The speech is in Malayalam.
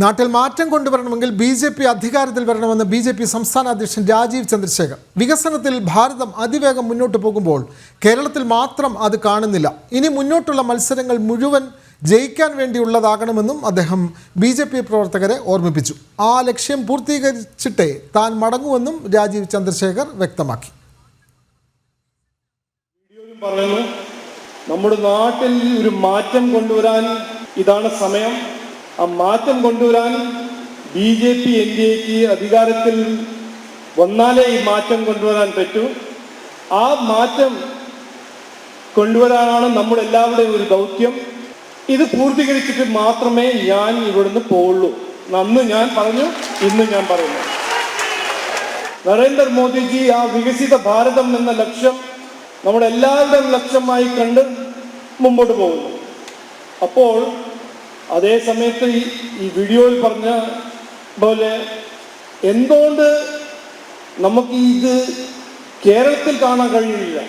നാട്ടിൽ മാറ്റം കൊണ്ടുവരണമെങ്കിൽ ബി.ജെ.പി. അധികാരത്തിൽ വരണമെന്ന് ബി.ജെ.പി. സംസ്ഥാന അധ്യക്ഷൻ രാജീവ് ചന്ദ്രശേഖർ. വികസനത്തിൽ ഭാരതം അതിവേഗം മുന്നോട്ട് പോകുമ്പോൾ കേരളത്തിൽ മാത്രം അത് കാണുന്നില്ല. ഇനി മുന്നോട്ടുള്ള മത്സരങ്ങൾ മുഴുവൻ ജയിക്കാൻ വേണ്ടിയുള്ളതാകണമെന്നും അദ്ദേഹം ബി.ജെ.പി. പ്രവർത്തകരെ ഓർമ്മിപ്പിച്ചു. ആ ലക്ഷ്യം പൂർത്തീകരിച്ചിട്ടേ താൻ മടങ്ങുമെന്നും രാജീവ് ചന്ദ്രശേഖർ വ്യക്തമാക്കി. നമ്മുടെ നാട്ടിൽ ഒരു മാറ്റം കൊണ്ടുവരാൻ ഇതാണ് സമയം. ആ മാറ്റം കൊണ്ടുവരാൻ ബി.ജെ.പി. എൻ.ഡി.എക്ക് അധികാരത്തിൽ വന്നാലേ ഈ മാറ്റം കൊണ്ടുവരാൻ പറ്റൂ. ആ മാറ്റം കൊണ്ടുവരാനാണ് നമ്മുടെ എല്ലാവരുടെയും ഒരു ദൗത്യം. ഇത് പൂർത്തീകരിച്ചിട്ട് മാത്രമേ ഞാൻ ഇവിടുന്ന് പോവുള്ളൂ. അന്ന് ഞാൻ പറഞ്ഞു, ഇന്ന് ഞാൻ പറയുന്നു. നരേന്ദ്രമോദിജി ആ വികസിത ഭാരതം എന്ന ലക്ഷ്യം നമ്മുടെ എല്ലാവരുടെയും ലക്ഷ്യമായി കണ്ട് മുമ്പോട്ട് പോകുന്നു. അപ്പോൾ അതേ സമയത്ത് ഈ വീഡിയോയിൽ പറഞ്ഞ പോലെ എന്തുകൊണ്ട് നമുക്ക് ഇത് കേരളത്തിൽ കാണാൻ കഴിയില്ല?